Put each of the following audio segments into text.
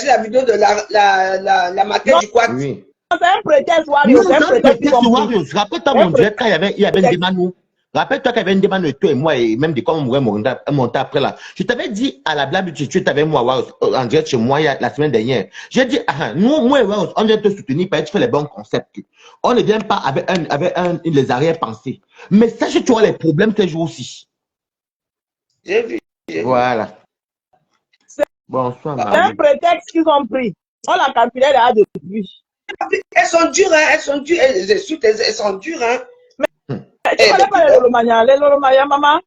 la vidéo de la maquette du quad. Oui. C'est un prétexte, Non, Warriors. c'est un prétexte, Warriors. Rappelle-toi, mon Dieu, quand il y avait une démano. Rappelle-toi qu'il y avait une demande de toi et moi, et même de quand on mourait monter après là. Je t'avais dit à la blague, tu étais avec moi, Warriors, en direct chez moi la semaine dernière. J'ai dit, nous, moi et Warriors, on vient te soutenir parce que tu fais les bons concepts. On ne vient pas avec les arrière-pensées. Mais sache que tu auras les problèmes ces jours-ci. J'ai vu. Voilà. Bonsoir, C'est un prétexte qu'ils ont pris. On l'a calculé là depuis. Elles sont dures, hein. Elles sont dures. Elles sont dures, hein. Tu connais pas les Lolomania? Les Lolomania, maman?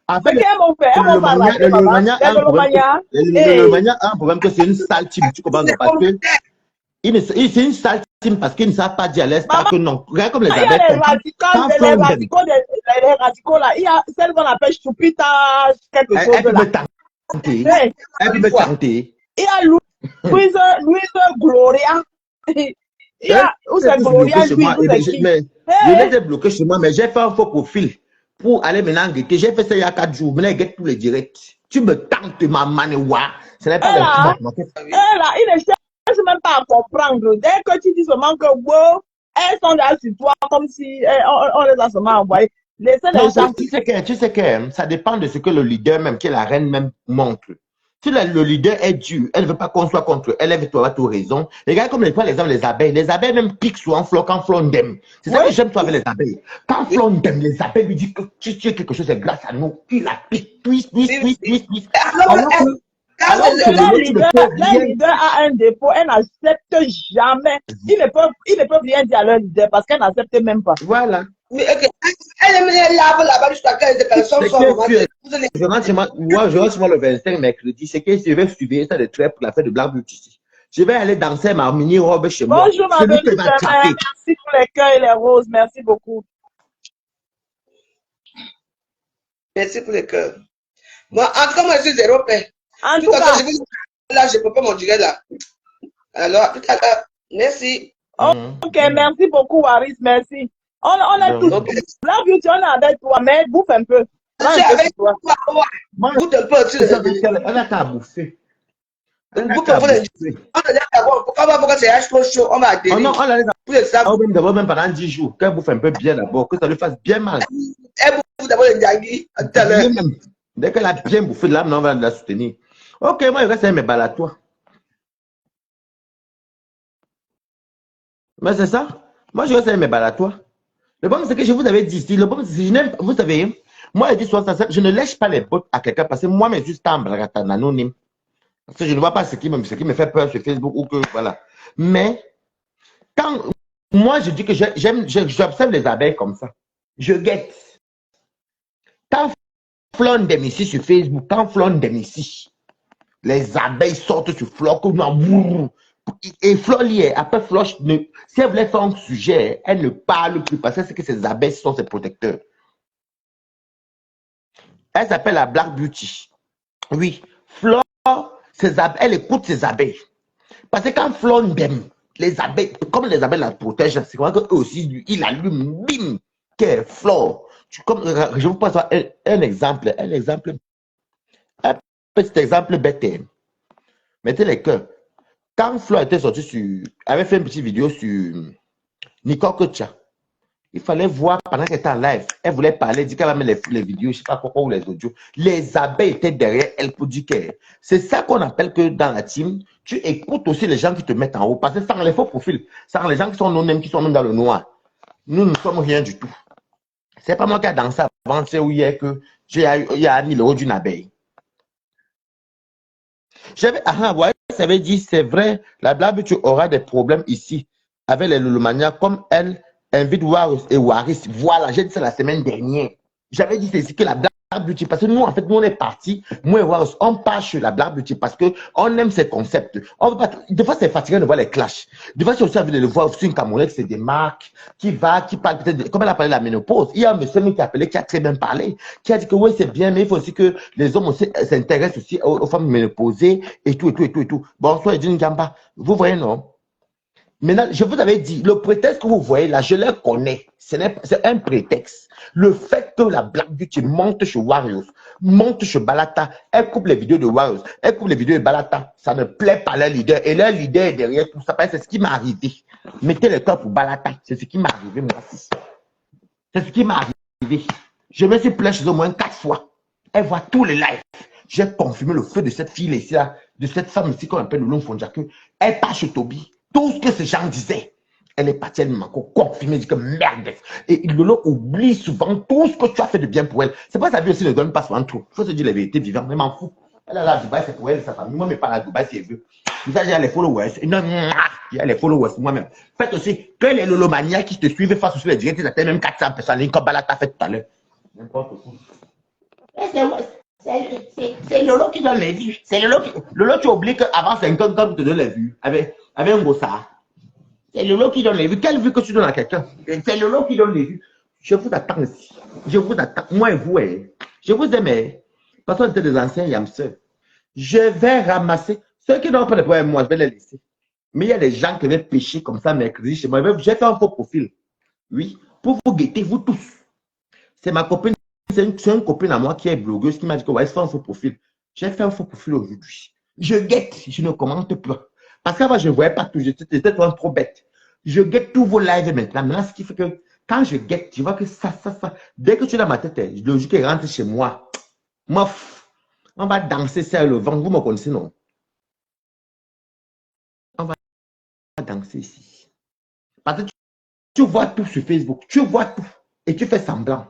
En fait, qu'elles m'ont fait? Elles m'ont pas raté, maman. Les Lolomania a un problème que c'est une sale team. Tu comprends? Parce que c'est une sale team parce qu'ils ne savent pas dire à l'Est que non. Regarde comme les abeilles. Les radicaux là, il y a celle qu'on appelle Choupita, quelque chose Elle là. peut me tenter. Il y a Louise Gloria. Il y a, où c'est Gloria, Louise, je l'ai débloqué chez moi, mais j'ai fait un faux profil pour aller maintenant guetter. J'ai fait ça il y a 4 jours. Maintenant, je guette tous les directs. Tu me tentes ma manewa. Ce n'est pas là, il ne cherche même pas à comprendre. Dès que tu dis seulement que wow, elles sont là sur toi comme si on les a seulement envoyées. Laissez les gens. Tu sais que ça dépend de ce que le leader, même que la reine même montre. Si le leader est dur, elle ne veut pas qu'on soit contre elle, elle veut tout raison. Regarde comme les abeilles. Les abeilles même piquent souvent quand Flon d'aime. C'est ça que j'aime toi avec les abeilles. Quand Flon d'aime, les abeilles lui disent que tu es quelque chose, c'est grâce à nous. Il la pique, twist. Alors le leader a un défaut, elle n'accepte jamais. Ils ne peuvent rien dire à leur leader parce qu'elle n'accepte même pas. Voilà. Mais elle aime les lave là-bas jusqu'à 15 moi, je rentre le 25 mercredi. C'est que je vais suivre ça de trait pour la fête de Black Beauty. Je vais aller danser ma mini-robe chez moi. Bonjour, ma belle merci pour les cœurs et les roses. Merci beaucoup. Merci pour les cœurs. Moi, en tout cas, moi, je suis zéro paix. En tout cas, là, je ne peux pas m'en dire là. Alors, tout à l'heure, merci. Ok, merci beaucoup, Waris, merci. On est tous. Black Beauty, on est avec toi, mais bouffe un peu. Je suis avec toi. Bouffe un peu. On a qu'à bouffer. Pourquoi c'est trop chaud? On va adhérer. Non, on l'a d'abord même pendant 10 jours. Qu'elle bouffe un peu bien d'abord, que ça lui fasse bien mal. Elle bouffe d'abord le diagui. Dès qu'elle a bien bouffé, là, on va la soutenir. Ok, moi, il reste mes balles à toi. Mais c'est ça. Moi, je reste mes balles à toi. Le problème, c'est que je vous avais dit ici, le problème, c'est que je n'aime, vous savez, moi, je dis souvent ça, je ne lèche pas les bottes à quelqu'un parce que moi, mais juste en anonyme. Parce que je ne vois pas ce qui me fait peur sur Facebook ou que, voilà. Mais, quand, moi, je dis que j'observe les abeilles comme ça. Je guette. Quand Flon d'aime ici sur Facebook, quand Flon d'aime ici, les abeilles sortent sur Flon comme un et Flor lié, après Flor, si elle voulait faire un sujet, elle ne parle plus parce que c'est que ces abeilles sont ses protecteurs. Elle s'appelle la Black Beauty. Oui, Flor, elle écoute ses abeilles. Parce que quand Flor d'aime, les abeilles, comme les abeilles la protègent, c'est vrai qu'eux aussi, il allume, bim, que Flor. Je vous passe un exemple, un petit exemple bête. Mettez les cœurs. Quand Flo était sorti avait fait une petite vidéo sur Nicole Kocha, il fallait voir pendant qu'elle était en live. Elle voulait parler, elle dit qu'elle va mettre les vidéos, je ne sais pas pourquoi, ou les audios. Les abeilles étaient derrière elle pour dire que c'est ça qu'on appelle que dans la team, tu écoutes aussi les gens qui te mettent en haut. Parce que sans les faux profils, sans les gens qui sont non-mêmes, qui sont même dans le noir, nous ne sommes rien du tout. C'est pas moi qui ai dansé avant, c'est où il y a que il y a mis le haut d'une abeille. J'avais, ça veut dire, c'est vrai, la Black Beauty aura des problèmes ici avec les Lolomania, comme elle invite Waris et Waris. Voilà, j'ai dit ça la semaine dernière. J'avais dit c'est ici que la Black Beauty, parce que nous, en fait, nous, on est partis, moi et Waris, on part sur la Black Beauty parce qu'on aime ces concepts. Des fois, c'est fatigant de voir les clashs. Des fois, c'est aussi envie de le voir sur une Camerounaise qui se démarque, qui parle peut-être, comme elle a parlé de la ménopause. Il y a un monsieur qui a appelé, qui a très bien parlé, qui a dit que oui, c'est bien, mais il faut aussi que les hommes aussi s'intéressent aussi aux femmes ménopausées et tout. Bonsoir, Edine Gamba. Vous voyez, non? Maintenant, je vous avais dit, le prétexte que vous voyez là, je le connais. C'est un prétexte. Le fait que la Black Beauty monte chez Warriors montent chez Balata, elles coupent les vidéos de Warriors, elles coupent les vidéos de Balata. Ça ne plaît pas à leur leader. Et leur leader est derrière tout ça. C'est ce qui m'est arrivé. Mettez le cœur pour Balata. C'est ce qui m'est arrivé, moi aussi. C'est ce qui m'est arrivé. Je me suis plaint chez eux au moins 4 fois. Elle voit tous les lives. J'ai confirmé le feu de cette fille ici, là, de cette femme ici qu'on appelle Lolo Fonjaku. Elle part chez Toby. Tout ce que ces gens disaient. Elle est partie, elle m'a encore confirmé, dit que merde. Et Lolo oublie souvent tout ce que tu as fait de bien pour elle. C'est pas sa vie aussi ne donne pas souvent tout. Il faut se dire la vérité vivante, mais m'en fous. Elle est là à Dubaï, c'est pour elle, sa famille. Moi, mais pas à Dubaï, si elle veut. Ça, j'ai les followers. Non, il y a les followers moi-même. Faites aussi que les Lolomanias qui te suivent fassent aussi les directs, ils atteignent même 400 personnes, comme Balata fait tout à l'heure. N'importe quoi. C'est Lolo qui donne les vues. C'est Lolo qui. Lolo, tu oublies qu'avant 50 ans, tu te donnes les vues. Avec un gossard. C'est Lolo qui donne les vues. Quelle vue que tu donnes à quelqu'un? C'est Lolo qui donne les vues. Je vous attends ici. Je vous attends. Moi et vous, je vous aime. Parce qu'on était des anciens yamseurs. Je vais ramasser. Ceux qui n'ont pas de problème, moi, je vais les laisser. Mais il y a des gens qui veulent pêcher comme ça mercredi chez moi. J'ai fait un faux profil. Oui. Pour vous guetter, vous tous. C'est ma copine. C'est une copine à moi qui est blogueuse qui m'a dit que ouais, c'est un faux profil. J'ai fait un faux profil aujourd'hui. Je guette. Je ne commente plus. Parce qu'avant, je ne voyais pas tout. J'étais trop bête. Je guette tous vos lives maintenant. Maintenant, ce qui fait que quand je guette, je vois que ça. Dès que tu es dans ma tête, le jour qui rentre chez moi, on va danser ça le vent. Vous me connaissez, non? On va danser ici. Parce que tu vois tout sur Facebook. Tu vois tout. Et tu fais semblant.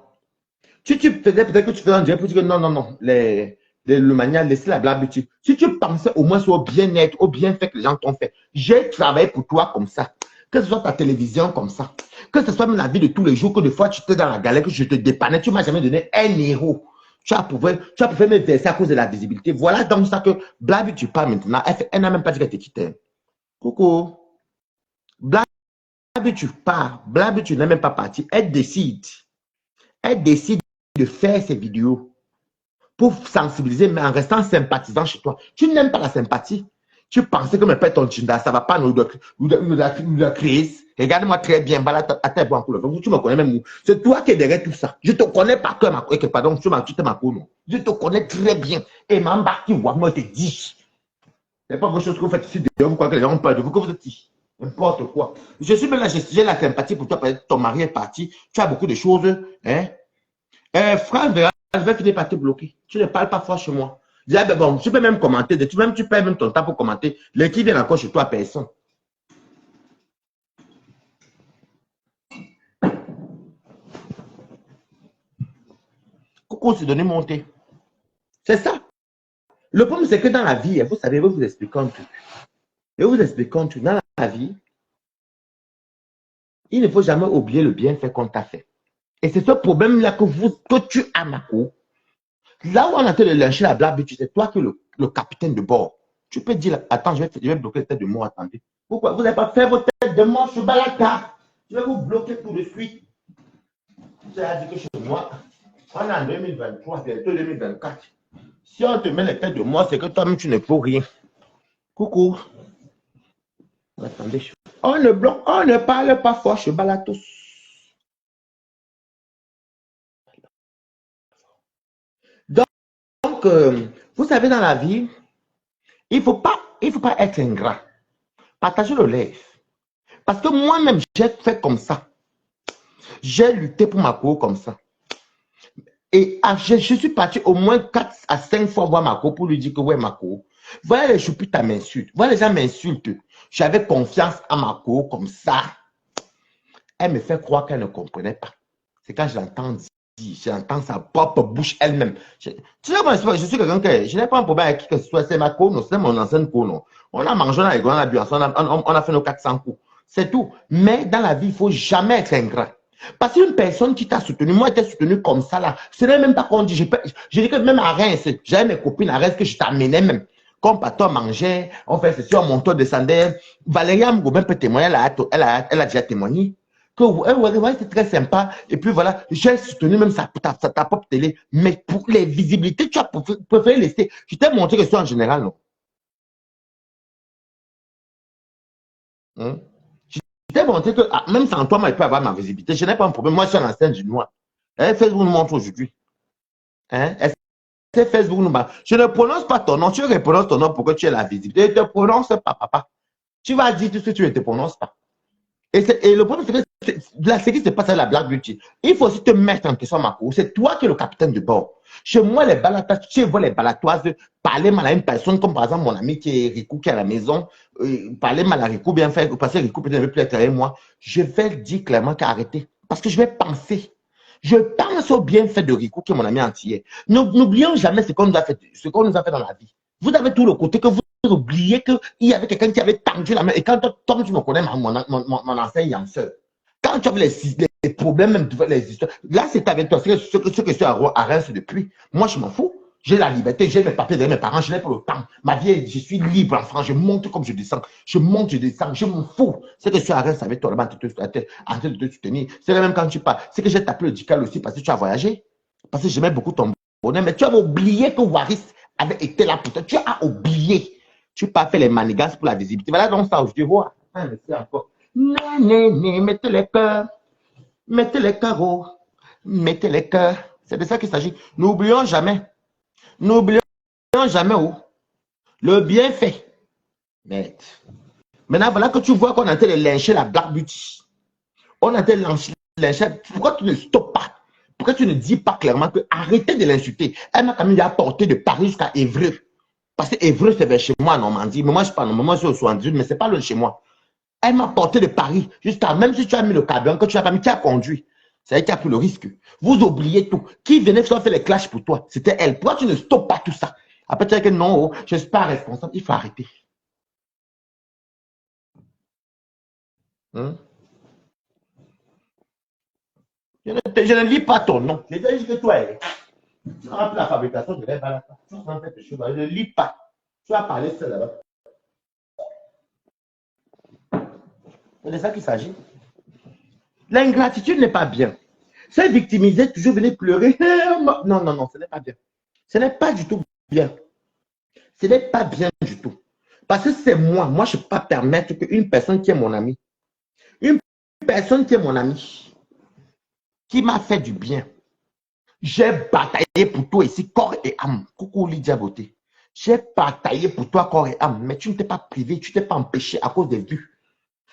Tu faisais peut-être que tu faisais un direct pour dire que non. Le mania, laissez la blague. Si tu pensais au moins au bien-être, au bienfait que les gens t'ont fait, j'ai travaillé pour toi comme ça. Que ce soit ta télévision comme ça, que ce soit même la vie de tous les jours, que des fois tu étais dans la galère, que je te dépannais, tu ne m'as jamais donné un héros. Tu as pu me verser à cause de la visibilité. Voilà donc ça que Blabi, tu parles maintenant. Elle n'a même pas dit qu'elle te quittait. Coucou. Blabi, tu pars. Blabi, tu n'es même pas parti. Elle décide. Elle décide de faire ses vidéos pour sensibiliser, mais en restant sympathisant chez toi. Tu n'aimes pas la sympathie. Tu pensais que me père ton chinda, ça ne va pas nous la crise. Regarde-moi très bien. Tu me connais même. C'est toi qui es derrière tout ça. Je te connais par cœur, pardon, tu t'es ma non. Je te connais très bien. Et Mamba qui voit, moi, je te dis. Ce n'est pas vos choses que vous faites ici. Vous croyez que les gens ont peur de vous, que vous êtes ici. N'importe quoi. Je suis même là, j'ai la sympathie pour toi, parce que ton mari est parti. Tu as beaucoup de choses. Hein? Franck, je vais finir par te bloquer. Tu ne parles pas fort chez moi. Je dis, ah ben bon, tu peux même commenter. Tu perds même ton temps pour commenter. Les qui viennent encore chez toi, personne. Coucou, c'est donné monter. C'est ça. Le problème, c'est que dans la vie, vous savez, vous expliquez un truc. Et vous expliquez un truc. Dans la vie, il ne faut jamais oublier le bienfait qu'on t'a fait. Et c'est ce problème-là que tu as, Marco. Là où on a été de lyncher la blague, c'est toi qui es le capitaine de bord. Tu peux dire, attends, je vais bloquer la tête de mort, attendez. Pourquoi vous n'avez pas fait votre tête de mort sur Balaka? Je vais vous bloquer tout de suite. Tu as dit que chez moi, on est en 2023, bientôt 2024. Si on te met la tête de mort, c'est que toi-même, tu ne peux rien. Coucou. Attendez. On ne bloque, on ne parle pas fort chez Balatos. Donc, vous savez, dans la vie, il ne faut pas être ingrat. Partagez le live. Parce que moi-même, j'ai fait comme ça. J'ai lutté pour ma cour comme ça. Et je suis parti au moins 4 à 5 fois voir ma cour pour lui dire que ouais, ma cour. Voilà les choupites m'insultent. Voilà les gens m'insultent. J'avais confiance à ma cour comme ça. Elle me fait croire qu'elle ne comprenait pas. C'est quand je l'entends dire. J'entends sa propre bouche elle-même. Tu sais comment je suis quelqu'un que je n'ai pas un problème avec qui que ce soit. C'est ma cour, c'est mon ancienne cour. On a mangé, on a rigolé, on a bu ensemble, on a fait nos 400 coups. C'est tout. Mais dans la vie, il ne faut jamais être ingrat. Parce qu'une personne qui t'a soutenu, moi, j'étais soutenu comme ça là. Ce n'est même pas qu'on dit. Je dis que même à Reims, j'avais mes copines à Reims que je t'amenais même. Comme Pato mangeait, on fait ceci, on montait, on descendait. Valérie Mgobin peut témoigner, elle a déjà témoigné. Que c'est très sympa. Et puis voilà, j'ai soutenu même ta propre télé. Mais pour les visibilités, tu as préféré laisser. Je t'ai montré que c'est en général, non? Hein? Je t'ai montré que même sans toi, moi, je peux avoir ma visibilité. Je n'ai pas un problème. Moi, je suis en scène du noir. Facebook nous montre aujourd'hui. Hein? Facebook, je ne prononce pas ton nom. Tu prononces ton nom pour que tu aies la visibilité. Je ne te prononce pas, papa. Tu vas dire tout ce que tu ne te prononces pas. Et le problème, c'est que là, ce qui se passe à la Black Beauty, il faut aussi te mettre en question, Marco. C'est toi qui es le capitaine de bord. Chez moi, les balatoises, tu vois les balatoises, parler mal à une personne, comme par exemple mon ami qui est Rico, qui est à la maison, parler mal à Rico, bien faire, parce que Rico peut-être ne veut plus être avec moi. Je vais dire clairement qu'arrêtez. Parce que je vais penser. Je pense au bienfait de Rico, qui est mon ami entier. N'oublions jamais ce qu'on nous a fait, dans la vie. Vous avez tout le côté que vous oubliez qu'il y avait quelqu'un qui avait tendu la main. Et quand toi, tu me connais, mon enseignant seul. Quand tu avais les problèmes, même les histoires, là, c'est avec toi. Ce que je suis à Reims depuis. Moi, je m'en fous. J'ai la liberté, j'ai mes papiers de mes parents, je n'ai pas le temps. Ma vie, je suis libre en France, je monte comme je descends. Je monte, je descends, je m'en fous. C'est que je suis à Reims avec toi, là-bas, en train de te soutenir. C'est même quand tu pars. C'est que j'ai tapé le dical aussi parce que tu as voyagé. Parce que j'aimais beaucoup ton bonheur. Mais tu avais oublié que Waris avait été là pour toi. Tu as oublié. Tu n'as pas fait les manigances pour la visibilité. Voilà donc ça, je vois. C'est encore. Mettez les cœurs. Mettez les carreaux. Mettez les cœurs. C'est de ça qu'il s'agit. N'oublions jamais. N'oublions jamais où. Le bienfait. Mais maintenant, voilà que tu vois qu'on a été lyncher la Black Beauty. On a été lyncher. Pourquoi tu ne stoppes pas? Pourquoi tu ne dis pas clairement que arrêtez de l'insulter? Elle m'a quand même apporté de Paris jusqu'à Évreux. Parce que Évreux, c'est vers chez moi en Normandie. Mais moi, je ne suis pas en Normandie, moi, je suis au 78, mais ce n'est pas loin de chez moi. Elle m'a porté de Paris jusqu'à, même si tu as mis le camion, que tu n'as pas mis, qui a conduit. C'est elle qui a pris le risque. Vous oubliez tout. Qui venait faire les clashs pour toi? C'était elle. Pourquoi tu ne stoppes pas tout ça? Après, tu dis que non, je ne suis pas responsable. Il faut arrêter. Je ne lis pas ton nom. Je dis que toi, tu rappelles la fabrication de lait. Je ne lis pas. Tu as parlé seul là-bas. C'est de ça qu'il s'agit. L'ingratitude n'est pas bien. C'est victimiser, toujours venir pleurer. Non, non, non, ce n'est pas bien. Ce n'est pas du tout bien. Ce n'est pas bien du tout. Parce que c'est moi. Moi, je ne peux pas permettre qu'une personne qui est mon ami, une personne qui est mon ami, qui m'a fait du bien, j'ai bataillé pour toi ici, corps et âme. Coucou Lydia Beauté. J'ai bataillé pour toi, corps et âme, mais tu ne t'es pas privé, tu ne t'es pas empêché à cause des vues.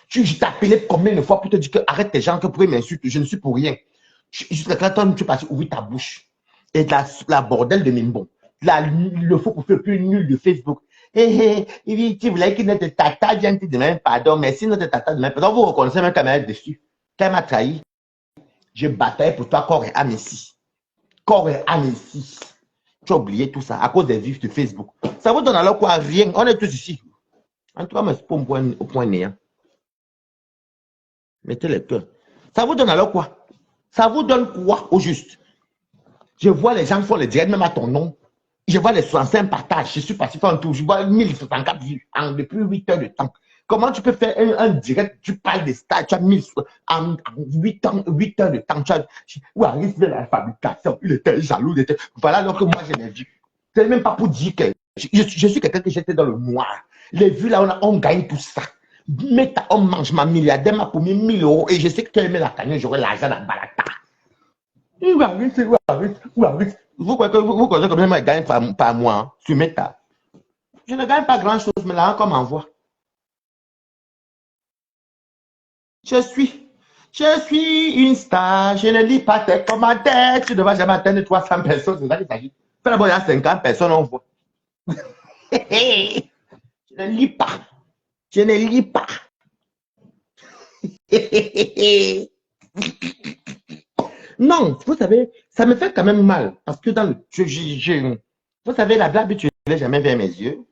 Je t'ai appelé combien de fois pour te dire que arrête tes gens, que pour m'insulter, je ne suis pour rien. Jusqu'à quand tu es parti ouvrir ta bouche. Et la bordel de Mimbo. Le faux pour faire plus nul de Facebook. Tu voulais que notre tata vienne te demander pardon, mais si notre tata demande pardon, vous reconnaissez même qu'elle m'a dessus. Qu'elle m'a trahi. Je bataille pour toi, corps et âme ici. Corps et âme ici. Tu as oublié tout ça à cause des vues de Facebook. Ça vous donne alors quoi? Rien. On est tous ici. En tout cas, mais c'est pas au point néant. Mettez les cœurs. Ça vous donne alors quoi? Ça vous donne quoi au juste? Je vois les gens font les directs même à ton nom. Je vois les 65 partages. Je suis passé faire un tour. Je vois 1064 vues depuis 8 heures de temps. Comment tu peux faire un direct? Tu parles des stars, tu as 1000 en 8 heures de temps. Où arrive la fabrication? Il était jaloux. Voilà alors que moi je l'ai vu. C'est même pas pour dire que je suis quelqu'un que j'étais dans le noir. Les vues là, on gagne tout ça. Mais on mange ma milliardaire m'a promis 1000 € et je sais que tu aimais la cagnotte, j'aurai l'argent dans Balata. Vous connaissez combien je gagne par mois hein, sur Meta? Je ne gagne pas grand chose, mais là, comme envoi. Je suis une star, je ne lis pas tes commentaires, tu ne vas jamais atteindre 300 personnes, c'est ça qu'il s'agit. Fais d'abord, il y a 50 personnes, on voit. Je ne lis pas. Je ne lis pas. Non, vous savez, ça me fait quand même mal. Parce que dans le. Vous savez, la Black Beauty, je ne l'ai jamais vu à mes yeux.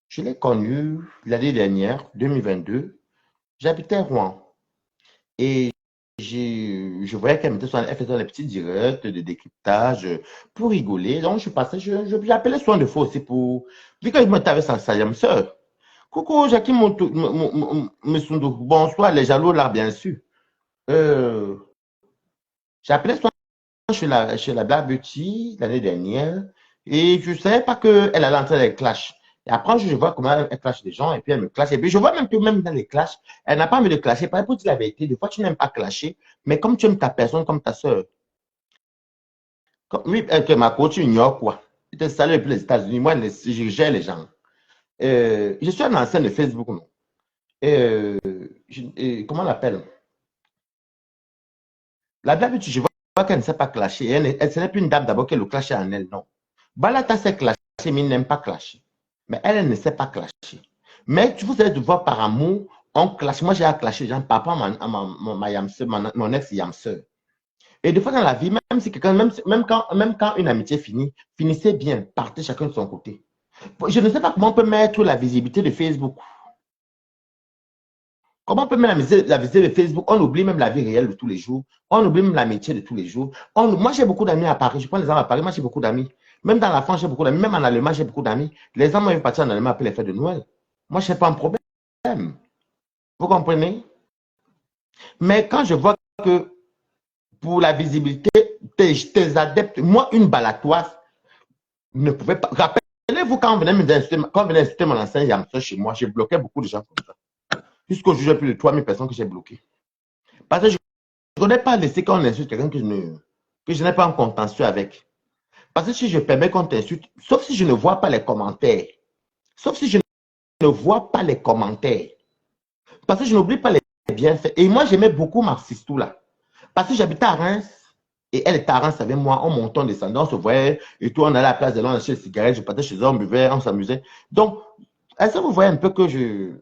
Je l'ai connue l'année dernière, 2022. J'habitais à Rouen. Et je voyais qu'elle faisait des petits directs de décryptage pour rigoler. Donc, je suis passé, j'appelais soin de fois aussi pour. Vu que je me t'avais sa sœur. Coucou, Jackie Moussundou. Bonsoir, les jaloux là, bien sûr. J'ai appelé soin chez la Black Beauty l'année dernière et je ne savais pas qu'elle allait entrer dans les clashs. Et après, je vois comment elle clash des gens et puis elle me clash. Et puis, je vois même que même dans les clashs, elle n'a pas envie de clasher. Pas pour dire la vérité, des fois, tu n'aimes pas clasher, mais comme tu aimes ta personne comme ta soeur. Oui, que ma coach, tu ignores quoi. Je te salue depuis les États-Unis. Moi, je gère les gens. Je suis un ancien de Facebook, non? Comment on l'appelle? La dame, je vois qu'elle ne sait pas clasher. Ce n'est plus une dame d'abord qui le clash en elle, non. Balata sait clasher, mais il n'aime pas clasher. Mais elle ne sait pas clasher. Mais tu vous allez voir par amour, on clash. Moi, j'ai à clasher, genre, papa, mon ex-yamseur. Et des fois dans la vie, même si quelqu'un, même quand une amitié finit, finissez bien, partez chacun de son côté. Je ne sais pas comment on peut mettre la visibilité de Facebook. Comment on peut mettre la visibilité de Facebook? On oublie même la vie réelle de tous les jours. On oublie même l'amitié de tous les jours. Moi, j'ai beaucoup d'amis à Paris. Je prends les gens à Paris. Moi, j'ai beaucoup d'amis. Même dans la France, j'ai beaucoup d'amis. Même en Allemagne, j'ai beaucoup d'amis. Les gens vont partir en Allemagne après les fêtes de Noël. Moi, je n'ai pas un problème. Vous comprenez? Mais quand je vois que pour la visibilité, tes adeptes, moi, une balatoise ne pouvait pas. Rappelez-vous quand on venait insulter mon ancien Yamso chez moi, j'ai bloqué beaucoup de gens comme ça. Jusqu'aujourd'hui, j'ai plus de 3000 personnes que j'ai bloquées. Parce que je ne connais pas laisser quand on insulte quelqu'un que je n'ai pas en contentieux avec. Parce que si je permets qu'on t'insulte, sauf si je ne vois pas les commentaires, sauf si je ne vois pas les commentaires, parce que je n'oublie pas les bienfaits. Et moi, j'aimais beaucoup Marxistou là. Parce que j'habitais à Reims, et elle était à Reims avec moi, on montait, on descendait, on se voyait, et tout, on allait à la place de l'on achetait des cigarettes, je partais chez eux, on buvait, on s'amusait. Donc, est-ce que vous voyez un peu que j'ai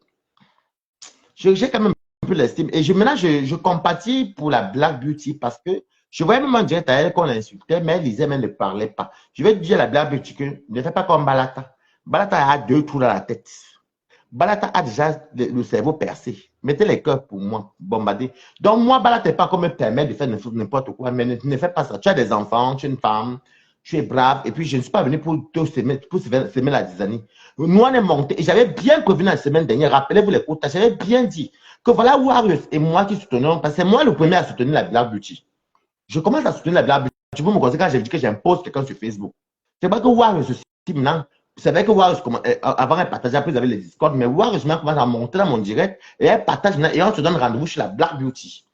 quand même un peu l'estime. Et maintenant, je compatis pour la Black Beauty parce que je voyais même en direct à elle qu'on l'insultait, mais elle disait, mais elle ne parlait pas. Je vais te dire à la Black Beauty que ne fais pas comme Balata. Balata a 2 trous dans la tête. Balata a déjà le cerveau percé. Mettez les cœurs pour moi, bombarder. Donc, moi, Balata n'est pas comme me permettre de faire n'importe quoi, mais ne fais pas ça. Tu as des enfants, tu es une femme, tu es brave, et puis je ne suis pas venu pour te semer la zizanie. Nous, on est monté, et j'avais bien prévenu la semaine dernière, rappelez-vous les quotas, j'avais bien dit que voilà Warriors et moi qui soutenons, parce que c'est moi le premier à soutenir la Black Beauty. Je commence à soutenir la Black Beauty. Vous me connaissez quand j'ai dit que j'impose quelqu'un sur Facebook. C'est pas que Warriors aussi maintenant. C'est vrai que Warriors, avant elle partageait, après vous avez les Discord, mais Warriors commence à monter dans mon direct et elle partage et on se donne rendez-vous chez la Black Beauty.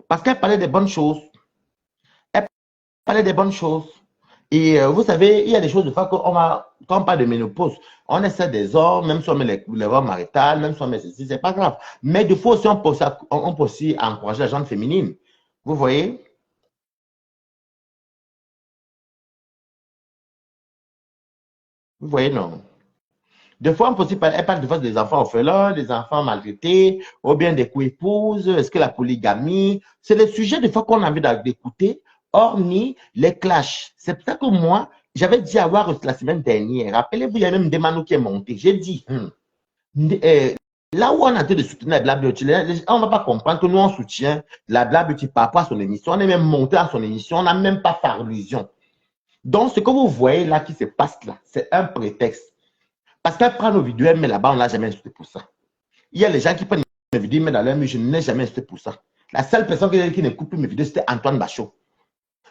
Parce qu'elle parlait des bonnes choses. Elle parlait des bonnes choses. Et vous savez, il y a des choses de fois quand on parle de ménopause, on essaie des hommes, même si on met les robes maritales, même si on met ceci, c'est pas grave. Mais de fois aussi, on peut aussi encourager la gente féminine. Vous voyez? Vous voyez, non? Des fois, on peut aussi parler, elle parle de fois des enfants orphelins, des enfants maltraités, ou bien des co-épouses, est-ce que la polygamie, c'est des sujets des fois qu'on a envie d'écouter, hormis les clashs. C'est pour ça que moi, j'avais dit à voir la semaine dernière, rappelez-vous, il y a même des manos qui est monté. J'ai dit, là où on a été de soutenir la Black Beauty, on ne va pas comprendre que nous, on soutient la Black Beauty par rapport à son émission. On est même monté à son émission, on n'a même pas fait allusion. Donc, ce que vous voyez là qui se passe là, c'est un prétexte. Parce qu'elle prend nos vidéos, elle met là-bas, on ne l'a jamais insulté pour ça. Il y a les gens qui prennent mes vidéos, mais dans leur je ne l'ai jamais insulté pour ça. La seule personne qui n'écoute plus mes vidéos, c'était Antoine Bachot.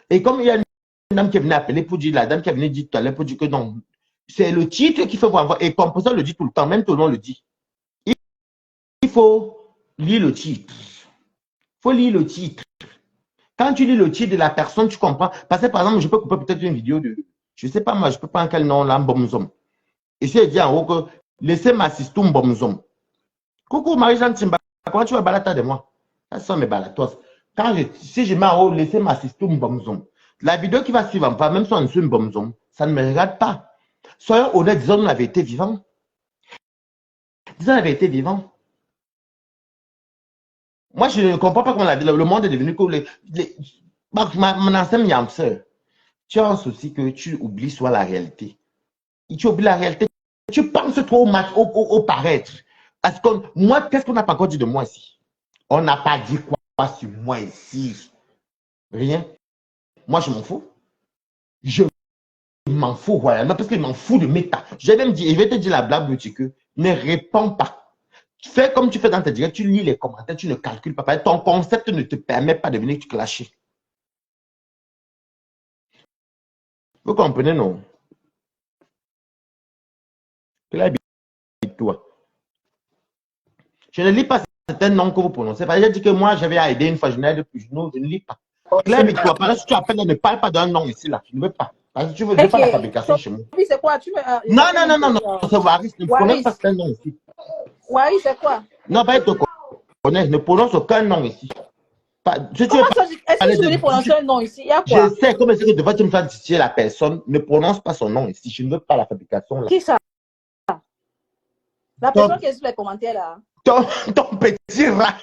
Et comme il y a une dame qui est venue appeler pour dire, la dame qui est venue dire tout à l'heure pour dire que non, c'est le titre qu'il faut voir. Et Composant le dit tout le temps, même tout le monde le dit. Il faut lire le titre. Il faut lire le titre. Quand tu lis le titre de la personne, tu comprends. Parce que par exemple, je peux couper peut-être une vidéo de, je ne sais pas moi, je ne peux pas en quel nom là, Mbomzom. Et si elle dit en haut que laissez ma sister Mbomzom. Coucou Marie-Jeanne Timba, comment tu vas balater de moi? Ça sont mes balatos. Si je mets en haut, laissez ma sister Mbomzom. La vidéo qui va suivre, même si on est sur Mbomzom, ça ne me regarde pas. Soyons honnêtes, disons la vérité vivante. Disons la vérité vivante. Moi, je ne comprends pas comment le monde est devenu cool. Mon ancien Yamseur, tu as un souci que tu oublies soit la réalité. Et tu oublies la réalité. Tu penses trop au match, au paraître. Parce que moi, qu'est-ce qu'on n'a pas encore dit de moi ici? On n'a pas dit quoi sur moi ici? Rien. Moi, je m'en fous. Je m'en fous royalement parce que je m'en fous de méta. J'ai même dit, et je vais te dire la blague Beauty que ne réponds pas. Fais comme tu fais dans tes directs, tu lis les commentaires, tu ne calcules pas. Ton concept ne te permet pas de venir te clasher. Vous comprenez, non? Toi. Je ne lis pas certains noms que vous prononcez. J'ai dit que moi, j'avais aidé une fois, je ne lis pas. Claire Victoire, par exemple, si tu appelles, ne parle pas d'un nom ici, là. Je ne veux pas. Parce que tu veux, je veux pas la fabrication Ok. chez moi. Toby, c'est quoi? Tu me. Non, J'avais non, non, non, une non, question. c'est Waris. Ne prononce pas Waris. ce nom ici. Waris, c'est quoi? Non, pas te connaît. Ne prononce aucun nom ici. Si tu veux Comment ça? Est-ce que parler tu me dis de. prononcer un nom ici? Il y a Je quoi? sais comment est-ce que devant tu me faire titiller la personne. Ne prononce pas son nom ici. Je ne veux pas la fabrication là. Qui ça? La Ton, personne qui est sur les commentaires là. ton petit rat.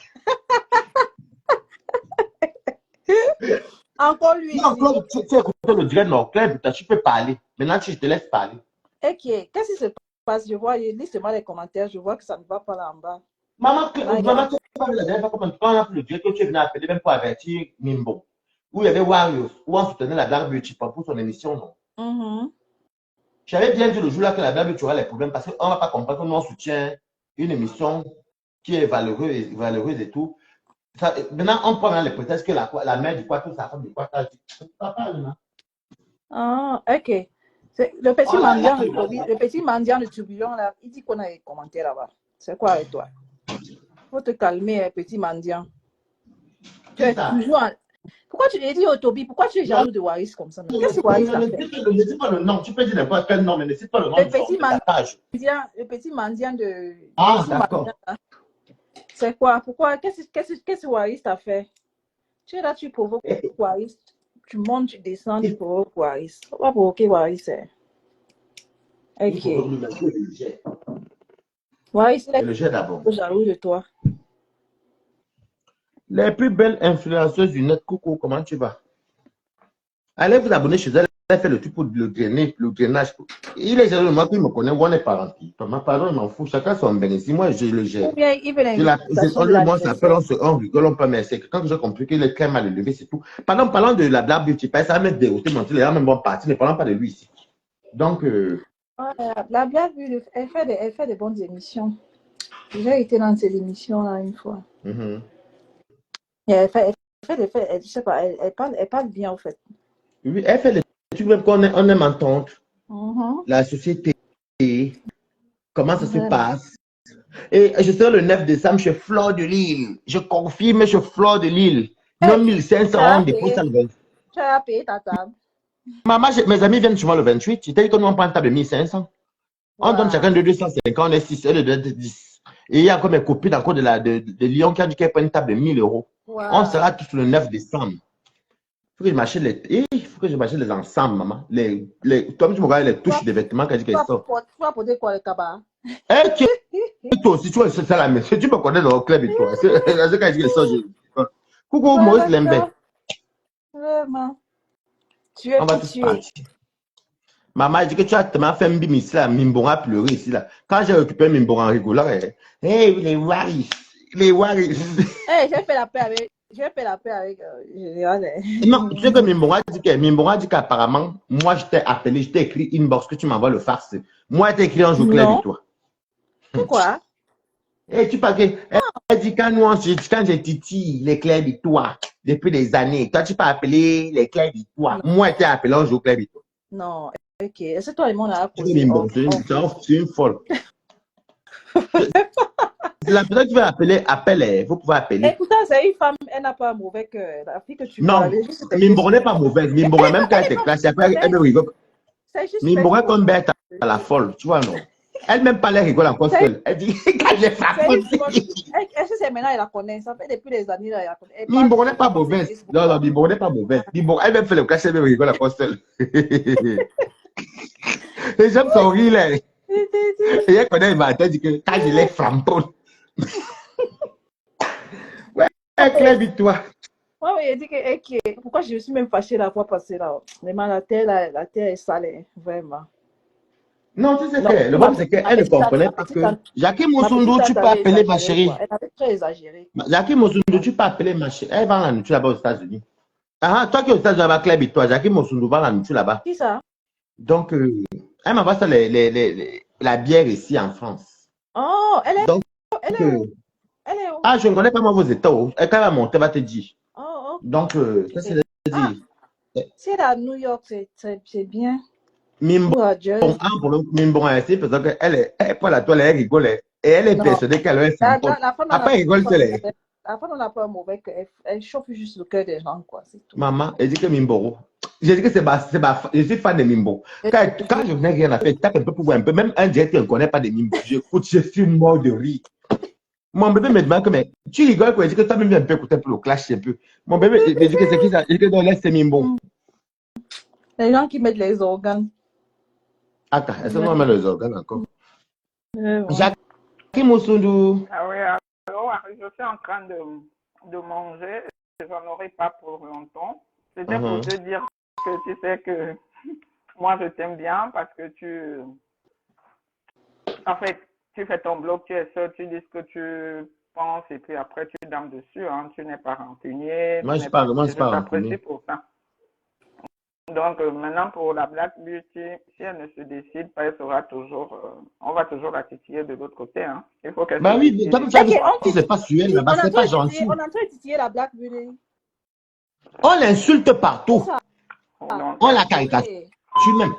Encore lui Non, ici. Claude, tu écoutes le direct, non, Claude, tu peux parler. Maintenant, je te laisse parler. Ok. Qu'est-ce qui se passe? Je vois, lis-moi les commentaires. Je vois que ça ne va pas là en bas. Maman, Là, il y a- maman, tu sais pas la dernière fois quand on a fait le direct que tu es venu appeler même pour avertir Mimbo. Où il y avait Warriors, où on soutenait la Black Beauty pour son émission, non? Mhm. J'avais bien dit le jour-là que la Black Beauty aura les problèmes parce qu'on ne va pas comprendre que nous on soutient une émission qui est valeureuse et tout. Ça, maintenant, on prend les prétextes que la mère du Quato, sa femme du Quato, ça parle, non? Ah, ok. Le petit Oh là là, le petit mendiant de tourbillon là, il dit qu'on a les commentaires là-bas. C'est quoi avec toi? Faut te calmer, petit mendiant. Tu c'est es ça. toujours en- Pourquoi tu dis au Toby, pourquoi tu es jaloux de Waris comme ça? Qu'est-ce que Waris a fait? Ne dis pas le nom, tu peux dire n'importe quel nom, mais ne cite pas le nom Le de petit ta page. le petit mendiant Ah, petit d'accord. mendiant, là. C'est quoi? Pourquoi? Qu'est-ce que Waris t'a fait? Tu es là, tu provoques Waris. Tu montes, tu descends, tu provoques Waris. Faut pas provoquer Waris. Il faut Ok. remettre le jet. Waris, il Et le jet d'abord. est jaloux de toi. Les plus belles influenceuses du net, coucou, comment tu vas? Allez vous abonner chez elle, elle fait le truc pour le drainage. Il est jaloux de moi, puis il me connaît, on est parents. Pardon, il m'en fout, chacun son bénéfice. Moi, je le gère. Ou bien il veut l'invitation de On s'appelle, l'anniversaire. on rigole, on peut, mais c'est que quand j'ai compris qu'il est très mal élevé, c'est tout. Parlant de la Black Beauty, ça va me dérouter, les gens même vont partir, ne parlons pas de lui ici. Donc, La Blague, elle fait des bonnes émissions. J'ai été dans ces émissions-là une fois. Et je sais pas, elle parle bien en fait. oui, elle fait les trucs même qu'on aime entendre. La société, comment ça se passe. Et je serai le 9 décembre chez Fleur de Lille. Je confirme chez Fleur de Lille. 9500, on dépose ça le 20. Tu as payé ta table. Maman, mes amis viennent souvent le 28. Tu t'as dit que nous on prend une table de 1500. On donne chacun de 250, on est 6, elle est de 10. Et il y a encore mes copines encore de Lyon qui ont dit qu'elles prennent une table de 1000 euros. On sera tous le 9 décembre. Il faut que je m'achète les ensembles, maman. Toi, tu me regardes les touches des vêtements quand je dis qu'elles sortent. Tu vas porter quoi, le cabas? Toi aussi, tu vois, c'est ça la même. Tu me connais dans le club et toi. C'est quand je dis qu'elles sortent. Coucou, Maurice Lembe. Vraiment. Tu es On va tous partir. Maman, elle dit que tu as tellement fait un bim ici, là. Mimbon a pleuré ici, là. Quand j'ai occupé Mimbon en rigolant, les Waris. Les Waris. J'ai fait la paix avec Général. Non, tu sais que Mimbon a dit qu'apparemment, moi, je t'ai appelé, je t'ai écrit inbox que tu m'envoies le farce. Moi, je t'ai écrit un jour clair de toi. Pourquoi? Et tu parles elle dit quand j'ai titi les clairs de toi depuis des années, toi, tu peux appeler les clairs de toi. Moi, je t'ai appelé un jour clair de toi. Non. Ok. Est-ce que toi et moi, on a C'est une folle. La personne qui veut appeler, appelle, vous pouvez appeler. Écoute, c'est une femme, elle n'a pas un mauvais cœur. La fille que tu non, Mimbon n'est pas mauvaise. Mimbon, même quand elle était classe, elle me rigole. Mimbon est comme bête à la folle, tu vois, non? Elle-même pas, elle rigole encore seule. Elle dit, quand j'ai frappé. Est-ce que c'est maintenant, elle la connaît? Ça fait depuis des années, elle la connaît. Mimbon n'est pas mauvaise. Non, Mimbon n'est pas mauvaise. Mimbon, elle-même fait le clash, elle me rigole encore seule. Les gens sont rires, là. Et elle connaît, il m'a dit que quand je l'ai frappé. Ouais, Claire, victoire. Oui, il dit que, pourquoi je suis même fâchée la fois passée là. Vraiment, la terre est salée, vraiment. Non, tu sais que le problème, c'est qu'elle ne comprenait pas que. Jackie Moussoundou, tu peux appeler ma chérie. Elle avait très exagéré. Jackie Moussoundou, tu peux appeler ma chérie. Elle vend la nourriture là-bas aux États-Unis. Ah, toi qui es aux États-Unis là-bas, Claire, victoire. Jackie Moussoundou vend la nourriture là-bas. Qui ça? Donc, elle m'envoie ça, la bière ici en France. Oh, elle est. Donc, elle est où? Ah, je ne connais pas moi vos états. Quand elle va monter, elle va te dire. Oh, donc, ça c'est dire. Si elle est à New York, c'est bien. Mimbon, c'est parce qu'elle est pas la toile, elle rigole. Et elle est persuadée qu'elle est la femme. Après, elle rigole, c'est la femme, on n'a pas un mauvais cœur. Elle chauffe juste le cœur des gens, quoi. C'est tout. Maman, elle dit que Mimboro. J'ai dit que je suis fan de Mimbo. Quand je n'ai rien à faire, tape un peu pour voir un peu. Même un direct, je ne connais pas de Mimbo. J'écoute, je suis mort de rire. Mon bébé me demande que, mais tu rigoles quoi? Je dis que toi-même, un peu écouter pour le clash un peu. Mon bébé, je dis que c'est qui ça? Je dis que non, laisse c'est Mimbo. Les gens qui mettent les organes. Attends, est-ce que nous met les organes encore? Ouais. Jacques Moussoundou. Ah oui, alors, je suis en train de manger. Je n'en aurai pas pour longtemps. C'était pour te dire que tu sais que moi, je t'aime bien parce que en fait, tu fais ton blog, tu es seul, tu dis ce que tu penses et puis après, tu dames dessus. Hein, tu n'es pas rancunier. Moi, je ne suis pas rancunier. Pour ça. Donc, maintenant, pour la Black Beauty, si elle ne se décide pas, elle sera toujours, on va toujours la titiller de l'autre côté. Hein. Il faut qu'elle bah oui, comme ça, c'est pas suel, là-bas, c'est pas gentil. On est en train de titiller la Black Beauty. On l'insulte partout. On la caricature même.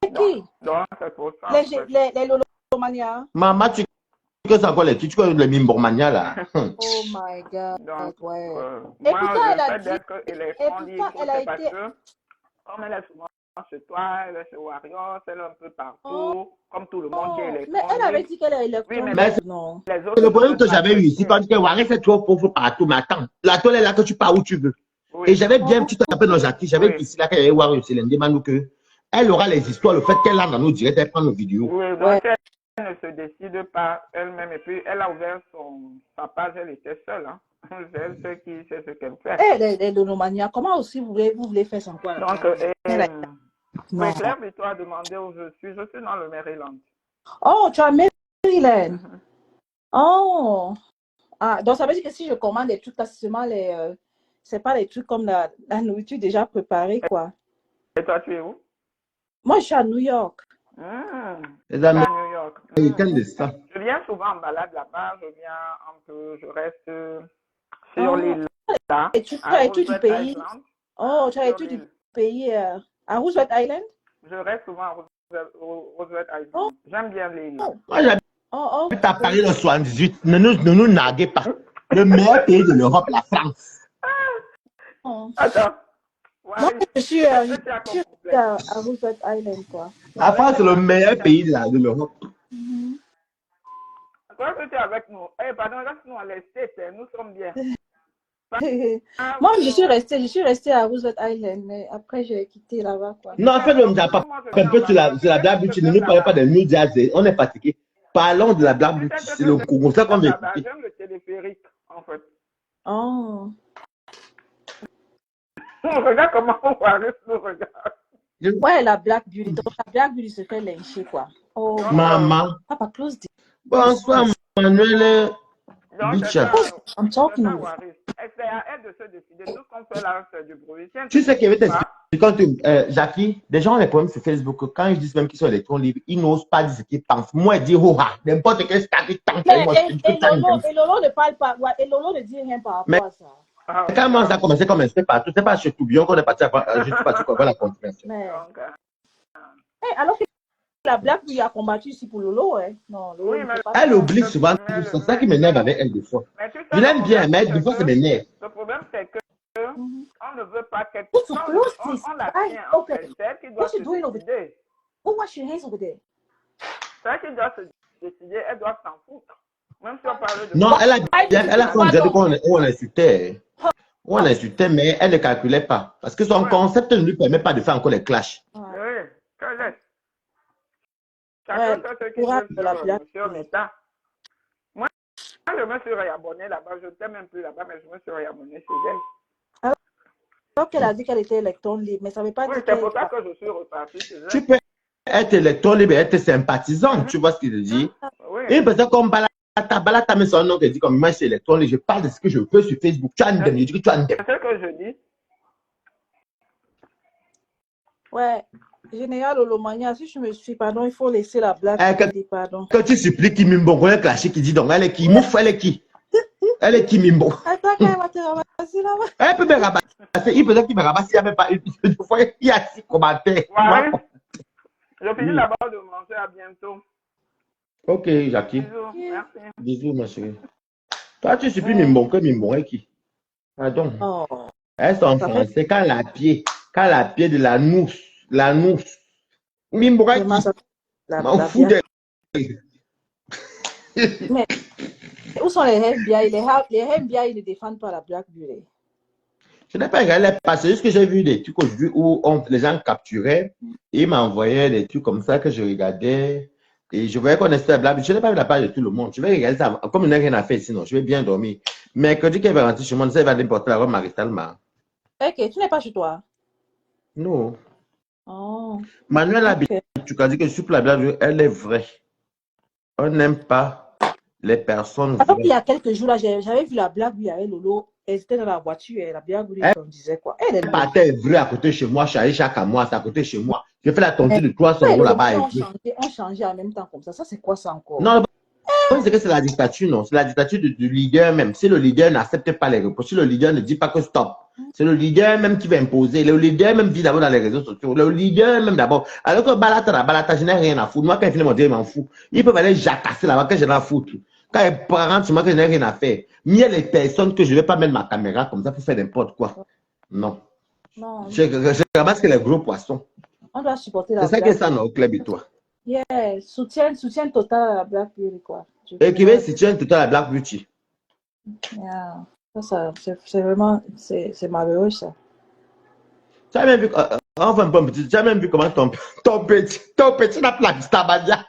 Qui? Donc, c'est pour ça. Les Lolomania. Maman, tu que c'est encore tu connais les Mimbomania là. Oh my God. Donc, Ouais. Et pourtant, elle a dit. Et pourtant, elle a été. Comme elle est souvent chez toi, elle est chez Warriors, elle est un peu partout, comme tout le monde qui est électron. Mais elle avait dit qu'elle est électron. Oui, mais non. Le problème que j'avais eu ici, quand tu dis que Warriors c'est trop pauvre partout, mais attends, la toile est là que tu pars où tu veux. Oui. Et j'avais bien, tu te rappelles dans Jackie, j'avais dit ici là qu'elle allait voir aussi, elle demande que elle aura les histoires, le fait qu'elle a dans nos directs, elle prend nos vidéos. Oui, donc elle ne se décide pas elle-même et puis elle a ouvert sa page, elle était seule. Hein. Elle sait ce qu'elle fait. Eh, les Lolomania, comment aussi vous voulez faire sans quoi? Donc, mais Claire Victoire a demandé où je suis dans le Maryland. Oh, tu as Maryland. Oh. Ah, donc ça veut dire que si je commande des trucs, là, c'est seulement c'est pas les trucs comme la nourriture déjà préparée, quoi. Et toi, tu es où? Moi, je suis à New York. Les Américains de ça. Je viens souvent en balade là-bas, je reste sur l'île là. Et tu as études du pays? Oh, tu as études du pays à Roosevelt Island? Je reste souvent à Roosevelt Island. Oh. J'aime bien l'île. Moi, j'habite à Paris le 78. Ne nous narguez pas. Le meilleur pays de l'Europe, la France. Attends. Moi, je suis à Roosevelt Island, quoi. La France, c'est le meilleur pays de l'Europe. Toi, tu es avec nous. Eh, pardon, reste-nous à l'Est, nous sommes bien. Moi, je suis restée à Roosevelt Island, mais après, j'ai quitté là-bas, quoi. Non, en fait, on ne pas un peu sur la Black Beauty. Ne nous parlez pas de New Jersey. On est fatigué. Parlons de la Black Beauty. C'est le Congo. Ça qu'on veut écouter. J'aime le téléphérique, en fait. Oh. Regarde comment Waris nous regarde. Ouais, la Black Beauty. Donc, la Black Beauty se fait lyncher, quoi. Oh. Maman. Papa, close this. Bonsoir, Manuel. Bicha. I'm talking. C'est à elle de se décider. Tout ce qu'on fait là, c'est du bruit. Tu sais qu'il y avait des Jackie, des gens ont des problèmes sur Facebook. Quand ils disent même qu'ils sont électrons libres, ils n'osent pas dire ce qu'ils pensent. Moi, ils disent, oh, n'importe quel stade, ils tentent. Et Lolo ne parle pas. Ouais, et Lolo ne dit rien par rapport à ça. Quand moi, ça a commencé comme un step partout, c'est pas chez Toubion qu'on est parti je suis parti pour la continuation. Alors que la Black lui a combattu ici pour Lolo, hein. Non, Lolo, elle oublie souvent tout ça. C'est ça qui m'énerve avec elle des fois. Je l'aime bien, mais des fois, ça m'énerve. Le problème, c'est que on ne veut pas qu'elle on la tient en fait. C'est elle qui doit se décider. Oh, wash your hands over there. C'est elle qui doit se décider, elle doit s'en foutre. Même si on parle de... Non, elle a fait qu'on l'insultait. On l'insultait, mais elle ne calculait pas. Parce que son concept ne lui permet pas de faire encore les clashs. Oui, qu'elle laisse. Chacun fait ce qu'il veut sur l'État. Moi, je me suis réabonnée là-bas. Je t'aime un peu là-bas, mais je me suis réabonnée chez elle. Alors qu'elle a dit qu'elle était électron libre, mais ça ne veut pas dire c'est pour ça que je suis repartie chez elle. Tu peux être électron libre et être sympathisante, tu vois ce qu'il dit. Une personne comme Balata met son nom qui dit comme moi c'est électron libre, je parle de ce que je veux sur Facebook. Tu as une je dis que tu as une c'est ce que je dis. Ouais. Général Olomania, si je me suis, pardon, il faut laisser la blague. Pardon. Quand tu supplies qui Mimbo, on est clashé qui dit donc, elle est qui Mouf, elle est qui? Elle est qui Mimbo? Attends, qu'elle va te ramasser là-bas. Elle peut me ramasser. Il peut être qu'il me ramasse, il n'y avait pas une fois, il y a 6 commentaires. Ouais. Je finis là-bas de manger, à bientôt. Ok, Jackie. Bisous, merci. Bisous, ma chérie. Toi, tu supplies Mimbo, que Mimbo est qui? Pardon. Oh. Elles sont en français, quand la pied. Quand la pied de la nousse. Mimboura Vraiment, qui ça, m'en la fout Black. de... Mais où sont les FBI? Les FBI ne défendent pas la Black Beauty. Je n'ai pas regardé les passes, c'est juste que j'ai vu des trucs aujourd'hui où les gens capturaient et ils m'envoyaient des trucs comme ça que je regardais et je voyais qu'on était blabla. Je n'ai pas vu la page de tout le monde. Je vais regarder ça. Comme il n'y a rien à faire sinon, je vais bien dormir. Mais quand je dis qu'elle va rentrer chez moi, ça va n'importe la robe maritale. Ok, tu n'es pas chez toi. Non. Oh, Manuel a ok. tu as dit que sur la blague, elle est vraie. On n'aime pas les personnes Par exemple, il y vraies. a quelques jours, là, j'avais vu la Black Beauty avec Lolo. Elle était dans la voiture et la Black Beauty, Elle comme disait quoi. Elle est lourde. partait vraie à côté de chez moi, chargée chaque mois, c'est à côté de chez moi. J'ai fait la tontine de 300 Ouais, euros le là-bas. Lolo ont changé en même temps comme ça. Ça, c'est quoi ça encore? Non, c'est que c'est la dictature, non. C'est la dictature du leader même. Si le leader n'accepte pas les reproches, si le leader ne dit pas que stop, c'est le leader même qui va imposer. Le leader même vit d'abord dans les réseaux sociaux. Le leader même d'abord. Alors que Balata, je n'ai rien à foutre. Moi, quand il finit mon dire, il m'en fout. Ils peuvent aller jacasser là-bas que je n'ai à foutre. Quand ils parlent sur moi que je n'ai rien à faire. Mais il y a les personnes que je ne vais pas mettre ma caméra comme ça pour faire n'importe quoi. Non. Non, Je ramasse que les gros poissons. on doit supporter C'est la ça Black que ça, non, au club et toi. Yeah, soutien total à la Black Beauty, quoi. Et qui veut si tu es tout à la Black Beauty. Yeah. Ça c'est vraiment, c'est malheureux, ça. Tu as même vu, enfin, bon, petit, tu as même vu comment ton petit n'a pas la Stabadia.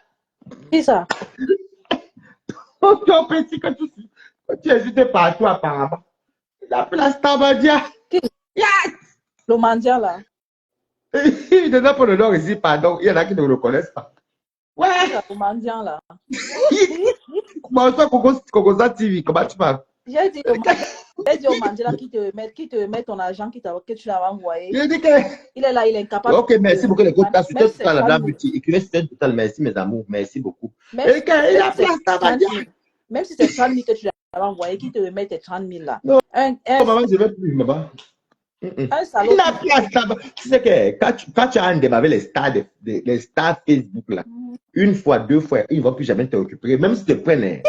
Qui ça? Ton petit, quand tu es jeté partout apparemment. Il a pris la Stabadia. Qui? Le mendiant, là. Il ne donne pas le nom ici, pardon. Il y en a qui ne le connaissent pas. Ouais. Le mendiant, là. Comment ça, Kokosa TV, comment tu parles? J'ai dit au mendiant là, qui te remet ton argent que tu l'avais envoyé. Il dit que... Il est là, il est incapable. Ok, merci beaucoup les gars. Tu as Même tout à la Black Beauty. Écrivez sur total, merci mes amours. Merci beaucoup. Même Et il a pris la Stabadia. Même si c'est 30 000 que tu l'avais envoyé, qui te remet tes 30 000 là. Non, maman, je ne vais plus, maman. Un salaud. Il n'a plus la star. Tu sais que quand tu as un débat avec les stars Facebook là, une fois, deux fois, ils ne vont plus jamais te récupérer. Même si tu te prennent,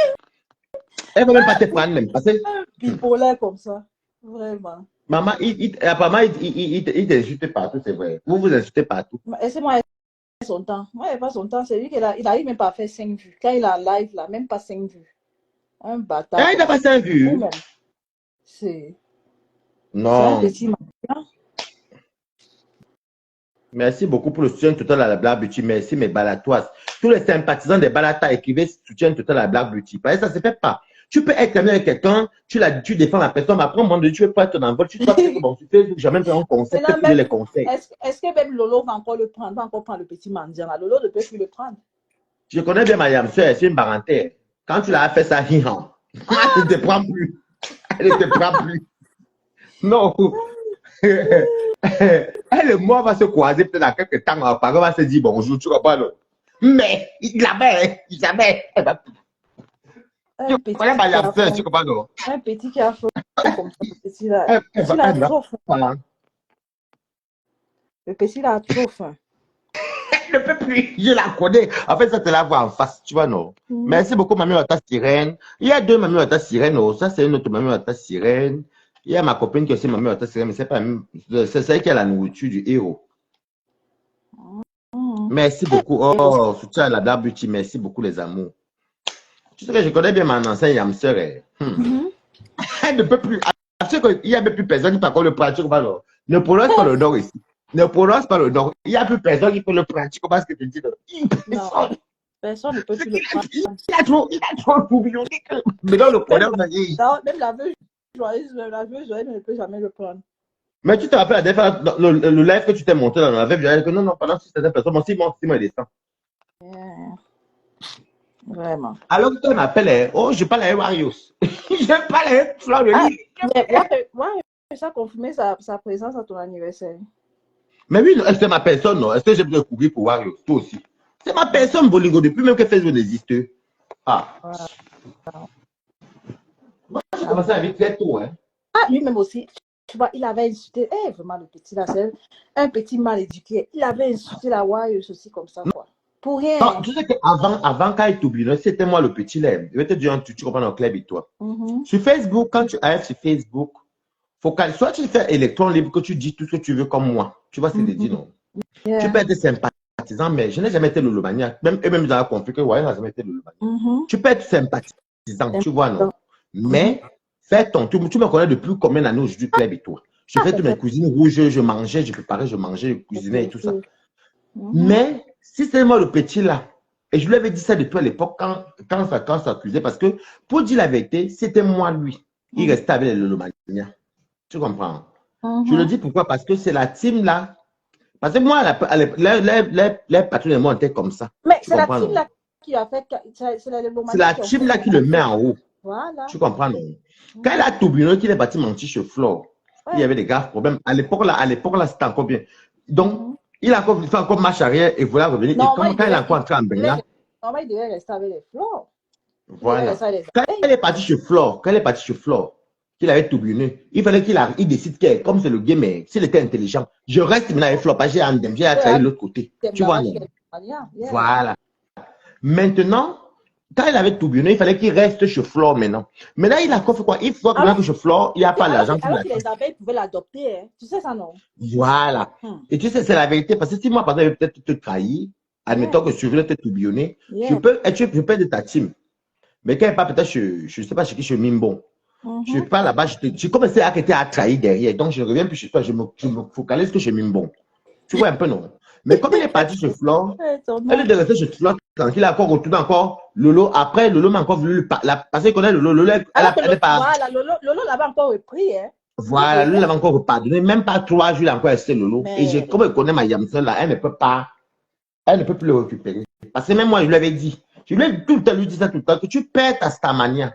elle ne va même pas te prendre même. Parce que, Bipolaire comme ça. Vraiment. maman, apparemment, il t'insulte partout, c'est vrai. Vous vous insultez partout. Laissez-moi son temps. Moi, il n'a pas son temps. C'est lui qui n'arrive même pas à faire 5 vues. Quand il est en live là, même pas 5 vues. Un bâtard. Il n'a pas ça vu. C'est Non. un petit malin. Merci beaucoup pour le soutien total à la Black Beauty. Merci mes balatoises. Tous les sympathisants des balatas écrivez soutien total à la Black Beauty. Parce que ça ne se fait pas. Tu peux être ami avec quelqu'un, tu défends la personne, mais après, au moment donné, tu ne veux pas être en envol. Tu dois dire que bon, tu fais jamais un conseil, tu fais les conseils. Est-ce que même Lolo va encore le prendre, va encore prendre le petit mendiant là? Lolo ne peut plus le prendre. Je connais bien Mariam, c'est une parenthèse. Quand tu l'as fait ça, elle ne te prend plus. Elle ne te prend plus. Non. Elle et moi va se croiser peut-être dans quelques temps. Par exemple, va se dire bonjour, tu vois pas là. Mais jamais. Un petit qui a fait comme ça, le petit là. Il a trop faim. Le petit là a trop faim. Elle ne peut plus. Je la connais. En fait, ça te la voit en face, tu vois, non? Merci beaucoup, Mamie Wata Sirène. Il y a deux Mamie Wata Sirène, oh. Ça, c'est une autre Mamie Wata Sirène. Il y a ma copine qui est aussi Mamie Wata Sirène, mais c'est pas c'est celle qui a la nourriture du héros. Merci beaucoup. Oh, soutien à la Black Beauty. Merci beaucoup, les amours. Tu sais que je connais bien mon ancienne Yamster. Elle ne peut plus. Il n'y a même plus personne qui peut encore le pratiquer. Ne prononce pas le nom ici. Ne prononce pas le nom. Il n'y a plus personne qui peut le pratiquer. Parce que tu dis. Non, personne ne peut plus le prendre. Il a trop tourbillonné. Mais non, le problème, même la veuve joyeuse ne peut jamais le prendre. Mais tu te rappelles la dernière fois, le live que tu t'es monté dans la veuve, j'ai dit que non, pendant que certaines personnes, moi, si moi, il descend. Vraiment. Alors que tu m'appelles, oh, je parle à Warios. Je parle à Florent. Ça a confirmé sa présence à ton anniversaire. Mais oui, c'est ma personne, non? Est-ce que j'ai besoin de couvrir pour Warios? Toi aussi. C'est ma personne, Bolingo, depuis même que Facebook n'existe. Ah. Moi, j'ai commencé à vivre très tôt, hein. Ah, lui-même aussi. Tu vois, il avait insulté, vraiment le petit là, c'est un petit mal éduqué. Il avait insulté la Warios aussi comme ça, quoi. Pour rien. Non, tu sais qu'avant, quand il t'oublie, c'était moi le petit lait. Je vais te dire, tu comprends dans le club et toi. Sur Facebook, quand tu arrives sur Facebook, Focalise. Soit tu fais électron libre, que tu dis tout ce que tu veux comme moi. Tu vois ce que je dis, non? Tu peux être sympathisant, mais je n'ai jamais été lolomaniaque. Même eux-mêmes, ils ont compris que ouais, n'a jamais été lolomaniaque. Tu peux être sympathisant, tu vois, non? Mais fais ton tour. Tu me connais depuis combien d'années aujourd'hui, Claire et toi? Je fais toutes mes cuisines rouges, je mangeais, je préparais, je mangeais, je cuisinais et tout ça. Mais si c'est moi le petit là, et je lui avais dit ça depuis à l'époque quand ça accusait, parce que pour dire la vérité, c'était moi lui. Il restait avec les lolomaniens. Tu comprends? Je le dis pourquoi? Parce que c'est la team là. Parce que moi, les patrons de moi étaient comme ça. Mais c'est la team là qui a fait. C'est la team là qui le met en haut. Voilà. Tu comprends, non? Quand il a tourbillonné, qu'il est parti mentir sur Flore, il y avait des graves problèmes. À l'époque là, c'était encore bien. Donc, il a encore fait encore marche arrière et voilà revenir. Non, et quand il a encore entré en Benga. Il devait rester avec les Flore. Voilà. Quand il est parti sur Flore, qu'il avait tourbillonné, il fallait qu'il décide que, comme c'est le game, s'il était intelligent, je reste maintenant avec Flore, parce que j'ai Andem, j'ai attrayé de l'autre côté. Tu vois, non? Voilà. Maintenant, quand il avait tourbillonné, il fallait qu'il reste sur Flore maintenant. Maintenant, il a fait quoi? Il faut que sur Flore, il n'y a pas l'argent. Alors que les abeilles pouvaient l'adopter, hein. Tu sais ça, non? Voilà. Et tu sais, c'est la vérité. Parce que si moi, par exemple, je vais peut-être te trahir, admettons que Cyril te tourbillonné, je peux être de ta team. Mais quand il pas peut-être, je ne sais pas chez qui je mime bon. Je ne suis pas là-bas, j'ai commencé à trahir derrière. Donc, je ne reviens plus chez toi, je me focalise que je mime bon. Tu vois un peu, non? Mais comme il est parti sur Flore, elle est de rester sur Flore tranquille, il a encore retourné encore Lolo. Après, Lolo m'a encore voulu le parce qu'il connaît Lolo. Lolo, voilà, Lolo l'avait encore repris. Hein. Voilà, Lolo l'avait encore pardonné. Même pas 3 jours, il a encore resté Lolo. Mais... Et comme elle connaît ma Yamson là, elle ne peut plus le récupérer. Parce que même moi, je lui avais dit, je lui ai tout le temps lui dit ça tout le temps, que tu perds ta stamania.